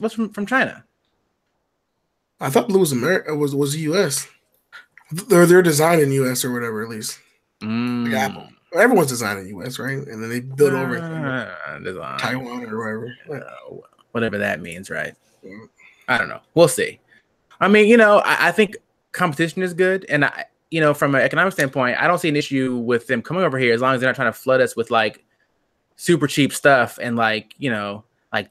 from China. I thought Blue was was U.S. They're designed in U.S. or whatever, at least. Like Apple. Everyone's designed in U.S., right? And then they build over Taiwan or wherever. Whatever that means, right? Yeah. I don't know. We'll see. I mean, I think competition is good, and from an economic standpoint, I don't see an issue with them coming over here as long as they're not trying to flood us with like super cheap stuff and like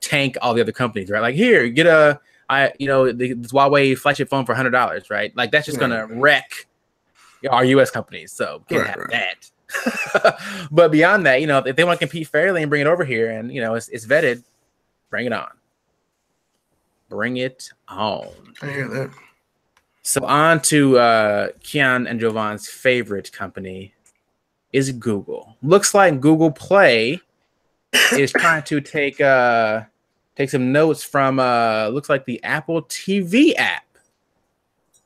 tank all the other companies, right? Like here, get this Huawei flagship phone for $100, right? Like that's just gonna wreck our U.S. companies. So can't have that. But beyond that, if they want to compete fairly and bring it over here, and it's vetted, bring it on. Bring it on. I hear that. So on to Kian and Jovan's favorite company is Google. Looks like Google Play is trying to take some notes from looks like the Apple TV app.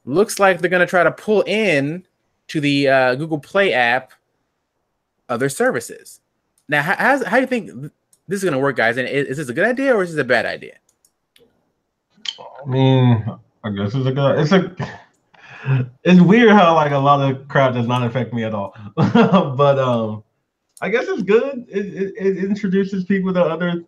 Looks like they're gonna try to pull in to the Google Play app other services. Now, how do you think this is gonna work, guys? And is this a good idea or is this a bad idea? I mean, I guess it's weird how like a lot of crap does not affect me at all. But I guess it's good. It introduces people to other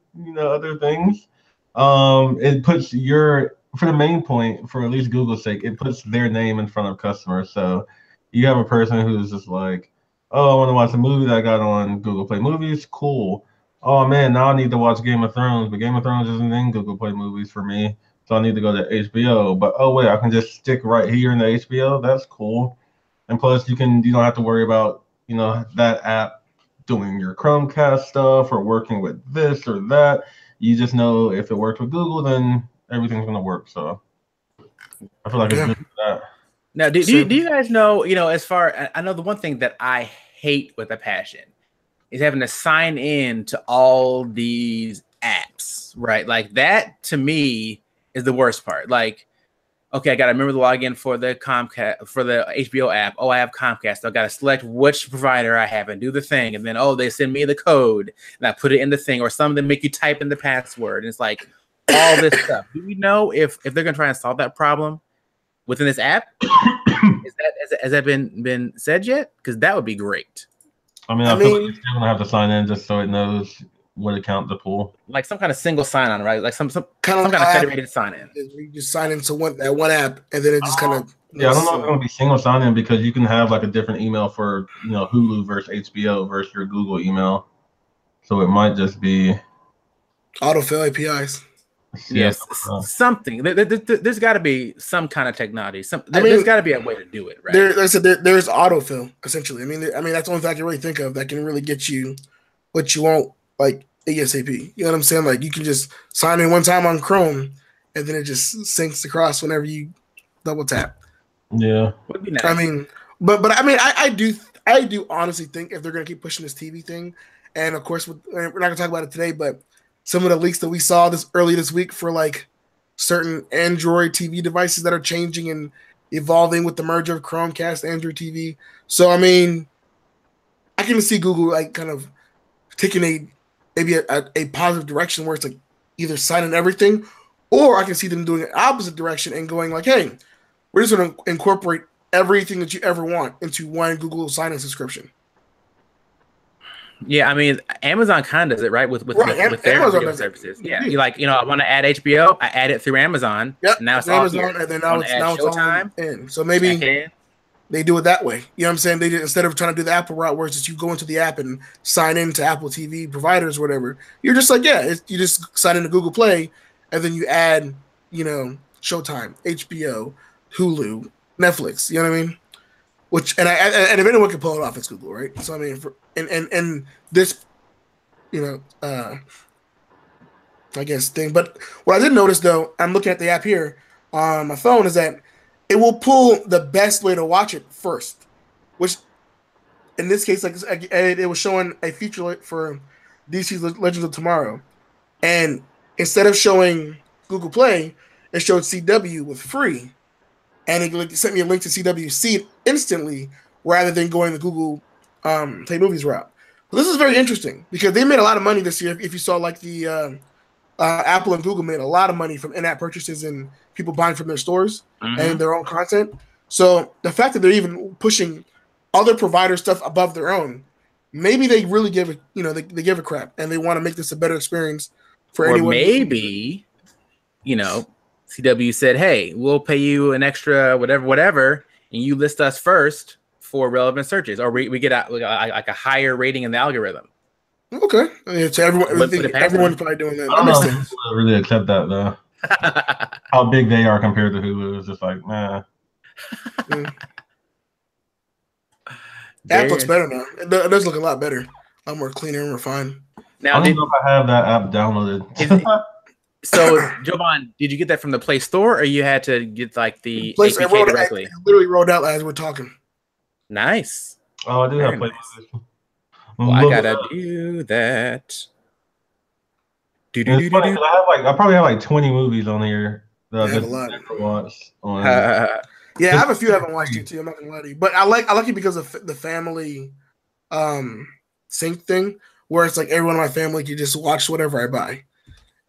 things. It puts for the main point, for at least Google's sake, it puts their name in front of customers. So you have a person who's just like, oh, I want to watch a movie that I got on Google Play Movies. Cool. Oh man, now I need to watch Game of Thrones, but Game of Thrones isn't in Google Play Movies for me. So I need to go to HBO, but oh wait, I can just stick right here in the HBO. That's cool. And plus, you don't have to worry about that app doing your Chromecast stuff or working with this or that. You just know if it worked with Google, then everything's gonna work. So I feel like it's good for that. Now, do you guys know? As far I know, the one thing that I hate with a passion is having to sign in to all these apps, right? Like that to me is the worst part. Like, okay, I got to remember the login for the Comcast, for the HBO app. Oh, I have Comcast. I got to select which provider I have and do the thing. And then, they send me the code and I put it in the thing, or some of them make you type in the password. And it's like all this stuff. Do we know if they're going to try and solve that problem within this app? Has that been said yet? Because that would be great. I mean, I feel like you're still going to have to sign in just so it knows what account to pull, like some kind of single sign-on, right? Like some kind of federated sign-in. You just sign into that one app, and then it just kind of. Yeah, I don't know if it's going to be single sign-in because you can have like a different email for Hulu versus HBO versus your Google email, so it might just be autofill APIs. Yes, something. There's got to be some kind of technology. There's got to be a way to do it, right? There's autofill essentially. I mean, that's the only thing I can really think of that can really get you what you want, like ASAP. You know what I'm saying? Like you can just sign in one time on Chrome, and then it just syncs across whenever you double tap. Yeah, would be nice. I mean, but I do honestly think if they're gonna keep pushing this TV thing, and of course we're not gonna talk about it today, but some of the leaks that we saw early this week for like certain Android TV devices that are changing and evolving with the merger of Chromecast, Android TV. So I mean, I can see Google like kind of taking maybe a positive direction where it's like either signing everything, or I can see them doing an opposite direction and going like, hey, we're just going to incorporate everything that you ever want into one Google sign-in subscription. Yeah, I mean, Amazon kind of does it, right? With their video services. Yeah, you I want to add HBO, I add it through Amazon. Yep. Now it's Amazon, all here. And then now it's all in. So maybe they do it that way. You know what I'm saying? They instead of trying to do the Apple route, where it's just you go into the app and sign in to Apple TV providers or whatever. You're just like, you just sign into Google Play, and then you add, Showtime, HBO, Hulu, Netflix. You know what I mean? Which and if anyone can pull it off, it's Google, right? So I mean, and this, I guess thing. But what I did notice though, I'm looking at the app here on my phone, is that it will pull the best way to watch it first, which in this case, like it was showing a feature for DC's Legends of Tomorrow, and instead of showing Google Play, it showed CW with free, and it sent me a link to CW. See it instantly rather than going the Google Play Movies route, This is very interesting because they made a lot of money this year. If you saw like the Apple and Google made a lot of money from in-app purchases and people buying from their stores and their own content. So the fact that they're even pushing other provider stuff above their own, maybe they really give it, they give a crap and they want to make this a better experience for anyone. Or maybe, CW said, "Hey, we'll pay you an extra whatever, and you list us first for relevant searches, or we get like a higher rating in the algorithm." Okay, so everyone's probably doing that. I don't know if Hulu really accept that though. How big they are compared to Hulu is just like, nah. App looks better now. It does look a lot better, a lot more cleaner and refined. Now, I don't know if I have that app downloaded. So, Jovan, did you get that from the Play Store, or you had to get like the APK directly? It literally rolled out as we're talking. Nice. Oh, I do have Play Store. Well, I gotta do that. It's funny, I probably have like 20 movies on here that I just never watched. Yeah, I have a few I haven't watched it too. I'm not gonna lie to you, but I like it because of the family sync thing, where it's like everyone in my family can just watch whatever I buy,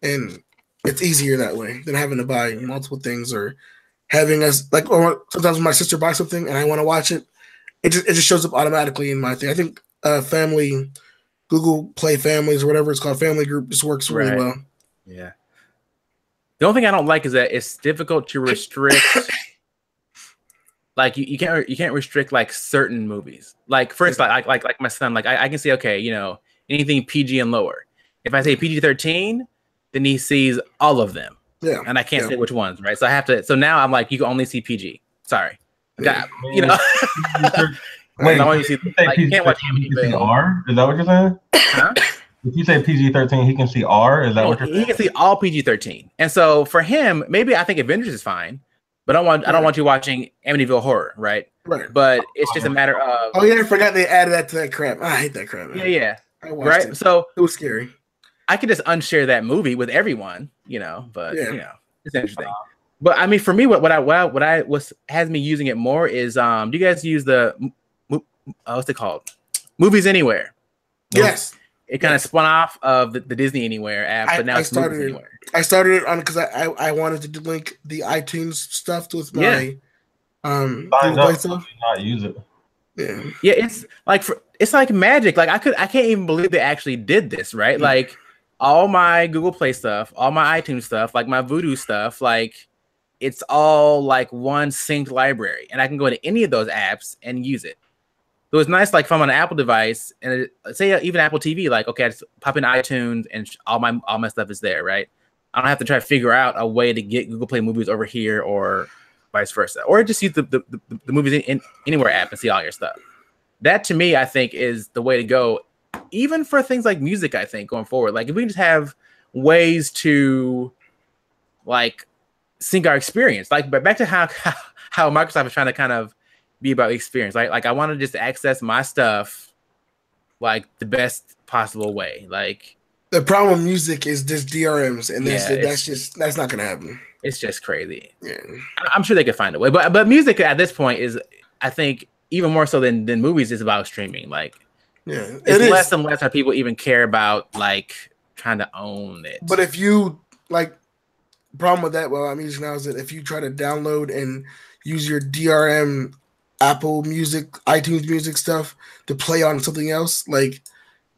and it's easier that way than having to buy multiple things or having or sometimes when my sister buys something and I want to watch it, it just shows up automatically in my thing. I think family, Google Play Families or whatever it's called, Family Group just works really well. Yeah. The only thing I don't like is that it's difficult to restrict. Like you can't restrict like certain movies. Like for instance, like my son, like I can say, okay, anything PG and lower. If I say PG-13, then he sees all of them. Yeah. And I can't say which ones, right? So I have to. So now I'm like, you can only see PG. Sorry. Yeah. Wait, I want you to see. Like, you can't watch Amityville. R? Is that what you're saying? Huh? If you say PG-13, he can see R. Is that what you're saying? He can see all PG-13. And so for him, maybe I think Avengers is fine. But I don't want you watching Amityville Horror, right? Right. But it's just a matter of. Oh yeah, I forgot they added that to that crap. I hate that crap. Man. Yeah. I watched it. So it was scary. I could just unshare that movie with everyone, but it's interesting. But I mean, for me, what has me using it more is do you guys use the what's it called? Movies Anywhere. Yes. It kind of spun off of the Disney Anywhere app, but now it's Movies Anywhere. I started it on because I wanted to link the iTunes stuff with my Google Play stuff. Not use it. Yeah, it's like magic. Like I can't even believe they actually did this, right? Mm-hmm. Like all my Google Play stuff, all my iTunes stuff, like my Vudu stuff, like it's all like one synced library, and I can go into any of those apps and use it. So it's nice, like if I'm on an Apple device, and say even Apple TV, like okay, I just pop in iTunes and all my stuff is there, right? I don't have to try to figure out a way to get Google Play Movies over here or vice versa, or just use the Movies Anywhere app and see all your stuff. That to me, I think, is the way to go, even for things like music. I think going forward, like if we can just have ways to like sync our experience, like but back to how Microsoft is trying to kind of be about the experience. Like I want to just access my stuff like the best possible way. Like the problem with music is just DRMs, and that's not gonna happen. It's just crazy. Yeah, I'm sure they could find a way, but music at this point is, I think, even more so than movies, is about streaming. Like, it's less and less how people even care about like trying to own it. But if you like, the problem with that, I'm using now is that if you try to download and use your DRM, Apple Music, iTunes Music stuff to play on something else, like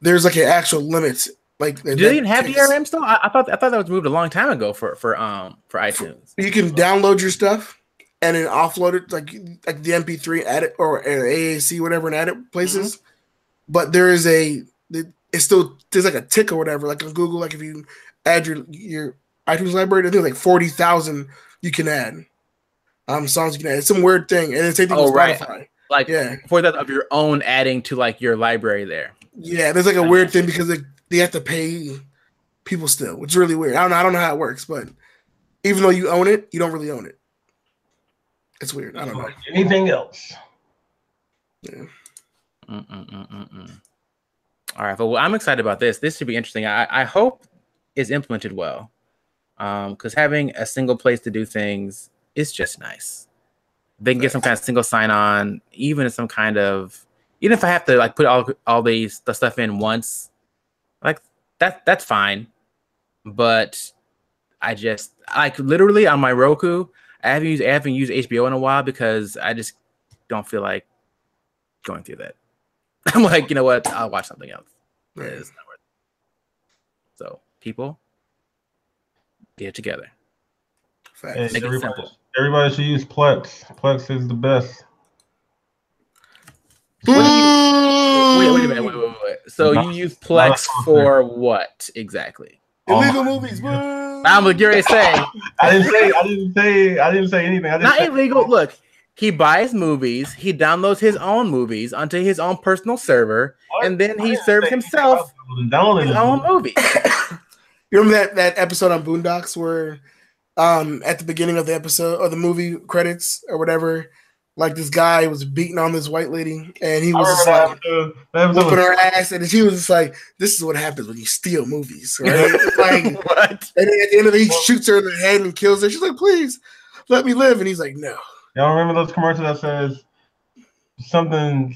there's like an actual limit. Like, do they even have DRM still? I thought that was moved a long time ago for iTunes. You can download your stuff and then offload it like the MP3, add it, or AAC, whatever, and add it places. Mm-hmm. But there's like a tick or whatever, like on Google. Like if you add your iTunes library, I think like 40,000 you can add songs you can add. It's some weird thing, and it's same thing with Spotify. Right. Like for that of your own adding to like your library there. Yeah, there's like a weird thing because they have to pay people still, which is really weird. I don't know how it works, but even though you own it, you don't really own it. It's weird. I don't know. Anything else? Yeah. All right, well, I'm excited about this. This should be interesting. I hope it's implemented well, because having a single place to do things is just nice. They can get some kind of single sign-on, even some kind of even if I have to like put all the stuff in once, like that's fine. But I just like literally on my Roku, I haven't used HBO in a while because I just don't feel like going through that. I'm like, you know what? I'll watch something else. Right. It's not worth it. So people, get it together. Hey, everybody should use Plex. Plex is the best. Wait a minute. Wait. So you use Plex for what exactly? Illegal movies. I'm gonna say. I didn't say anything. Not illegal. Look, he buys movies. He downloads his own movies onto his own personal server, and then he serves himself his own movie. You remember that episode on Boondocks where, at the beginning of the episode or the movie credits or whatever, like this guy was beating on this white lady, and he was just like whooping her ass, and she was just like, "This is what happens when you steal movies, right?" Like, what? And then at the end of it, he shoots her in the head and kills her. She's like, "Please let me live," and he's like, "No." Y'all remember those commercials that says something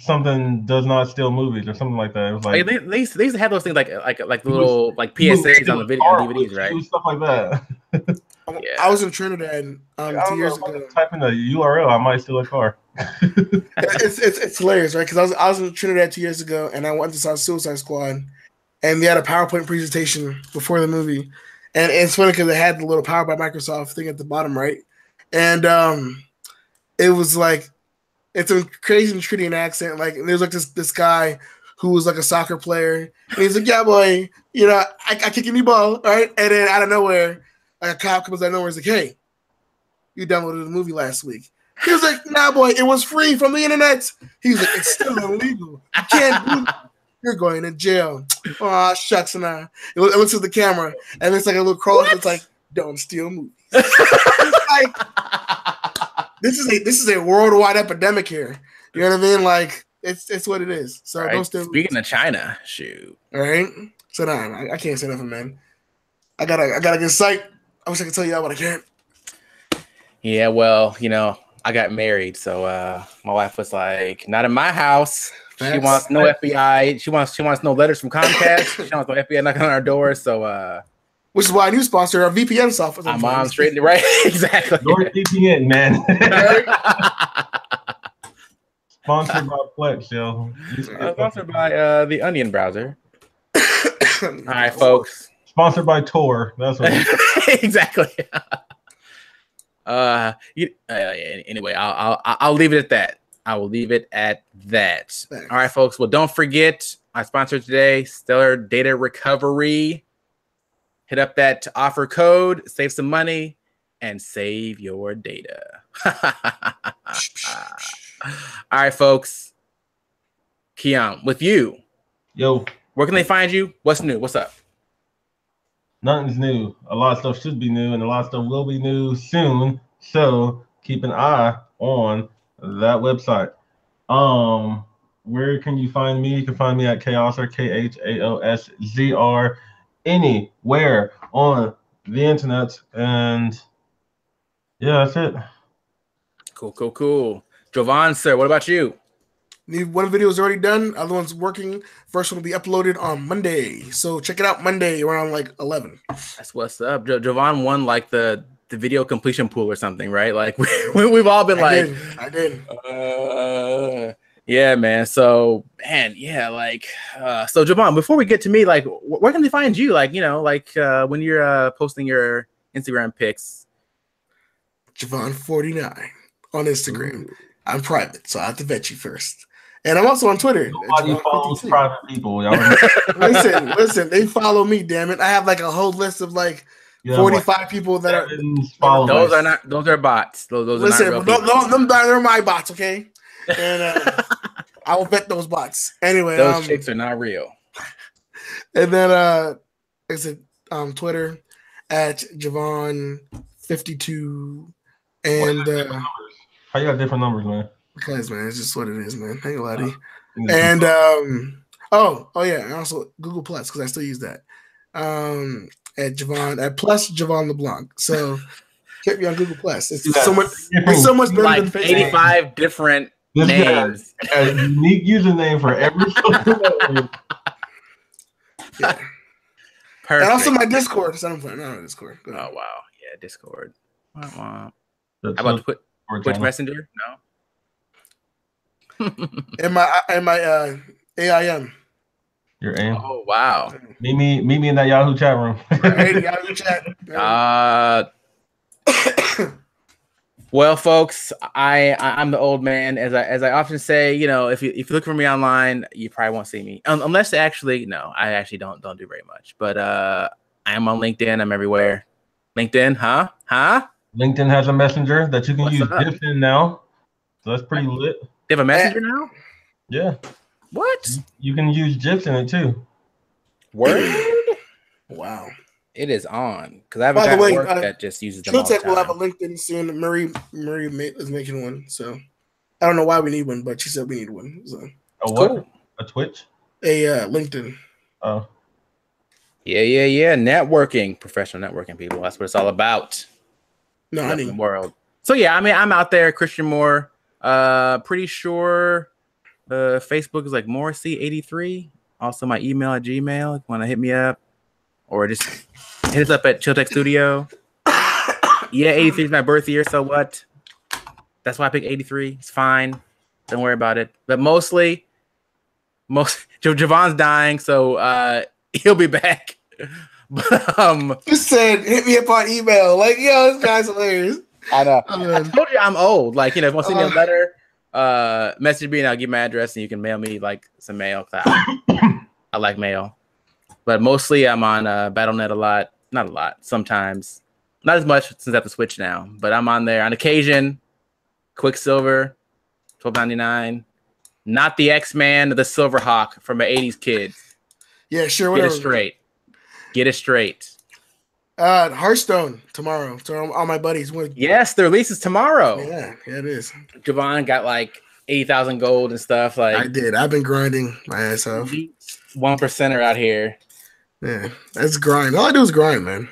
does not steal movies or something like that? It was like they used to have those things like little like PSAs on the video on DVDs, right? Stuff like that. Yeah. I was in Trinidad 2 years ago. Type in the URL, I might steal a car. it's hilarious, right? Because I was in Trinidad 2 years ago, and I went to saw Suicide Squad, and they had a PowerPoint presentation before the movie, and it's funny because they had the little Powered by Microsoft thing at the bottom right, and it was like it's a crazy Trinidad accent, like and there's like this guy who was like a soccer player, and he's like, "Yeah, boy, you know, I kick any ball, right?" And then out of nowhere, like a cop comes out of nowhere, he's like, "Hey, you downloaded the movie last week." He was like, "Nah, boy, it was free from the internet." He's like, "It's still illegal. You can't do that. You're going to jail." Oh, shucks, and it looks at the camera, and it's like a little cross. It's like, "Don't steal movies." Like, this is a worldwide epidemic here. You know what I mean? Like, it's what it is. So right. Don't steal. Speaking of China, shoot. All right. So nah, I can't say nothing, man. I gotta get psyched. I wish I could tell you that, but I can't. Yeah, well, you know, I got married, so my wife was like, "Not in my house." She wants no FBI. She wants no letters from Comcast. She wants no FBI knocking on our door. So, which is why I do sponsor a VPN software. My mom's straight right, exactly. NordVPN, man. Sponsored by Plex, yo. Sponsored by the Onion browser. All right, folks. Sponsored by Tor. That's what. Exactly. Anyway, I'll leave it at that. I will leave it at that. Thanks. All right, folks. Well, don't forget my sponsor today, Stellar Data Recovery. Hit up that offer code, save some money, and save your data. All right, folks. Keon, with you. Yo. Where can they find you? What's new? What's up? Nothing's new. A lot of stuff should be new, and a lot of stuff will be new soon. So keep an eye on that website. Where can you find me? You can find me at Chaosr, KHAOSZR, anywhere on the internet. And yeah, that's it. Cool. Jovan, sir, what about you? One video is already done. Other one's working. First one will be uploaded on Monday. So check it out Monday around like 11. That's what's up. Jovan won like the video completion pool or something, right? Like we've all been I did. Yeah, man. So, man, yeah, like, so Jovan, before we get to me, like, where can they find you? Like, you know, like when you're posting your Instagram pics. Jovan49 on Instagram. Ooh. I'm private, so I have to vet you first. And I'm also on Twitter. Nobody follows private people. Listen, they follow me, damn it. I have like a whole list of like 45 people that are those are bots. Those listen, are not real they're my bots, okay? And I will vet those bots. Anyway, those chicks are not real. And then it's Twitter at Javon52 and how you got different numbers, man? Because man, it's just what it is, man. Ain't a lot. And oh yeah, and also Google Plus because I still use that. At Javon at plus Javon LeBlanc. So check me on Google Plus. It's so much better like than Facebook. 85 different This names. guy has a unique username for every social network. Yeah. Perfect. And also my Discord. So I'm playing on Discord. Oh wow, yeah, Discord. How That's about our Twitch channel. Messenger? No. And my AIM. Your aim. Oh wow. Meet me in that Yahoo chat room. Right, Yahoo chat. Well, folks, I'm the old man, as I often say. You know, if you look for me online, you probably won't see me, unless I actually don't do very much. But I am on LinkedIn. I'm everywhere. LinkedIn, huh? LinkedIn has a messenger that you can What's use up? GIFs in now, so that's pretty lit. They have a messenger now. Yeah. What? You can use GIFs in it too. Word. Wow. It is on, because I have a By guy the way, at work that just uses them all the Tech time. will have a LinkedIn soon. Marie is making one, so I don't know why we need one, but she said we need one. So. A what? Cool. A Twitch? A LinkedIn. Oh. Yeah. Networking, professional networking, people. That's what it's all about. No, I need the world. So yeah, I mean, I'm out there, Christian Moore. Pretty sure Facebook is like Morrissey83. Also, my email at Gmail if you want to hit me up, or just hit us up at Chill Tech Studio. Yeah, 83 is my birth year, so what? That's why I picked 83. It's fine. Don't worry about it. But mostly Javon's dying, so he'll be back. But You said hit me up on email. Like, yo, this guy's hilarious. I know. I told you I'm old. Like, you know, if you want to send me a letter, message me and I'll give my address and you can mail me like some mail. I like mail. But mostly I'm on Battle.net a lot. Not a lot. Sometimes. Not as much since I have to switch now. But I'm on there on occasion. Quicksilver, $12.99. Not the X-Man, the Silverhawk from an 80s kid. Yeah, sure, whatever. Get it straight. Hearthstone tomorrow. So all my buddies went. Yes, the release is tomorrow. Yeah, it is. Javon got like 80,000 gold and stuff. Like I did. I've been grinding my ass off. 1%er out here. Yeah, that's grind. All I do is grind, man.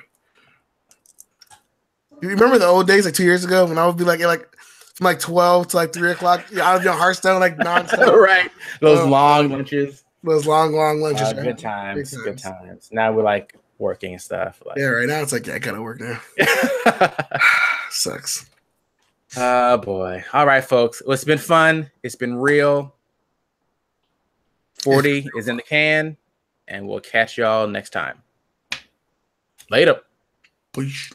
You remember the old days, like 2 years ago, when I would be like from like 12 to like 3 o'clock? Yeah, I would be on Hearthstone like nonstop. Right. Those long lunches. Those long lunches. Good times. Good times. Now we're like working and stuff. Like, yeah, right now it's like, yeah, I gotta work now. Sucks. Oh boy. All right, folks. Well, it's been fun. It's been real. 40 is in the can, and we'll catch y'all next time. Later. Peace.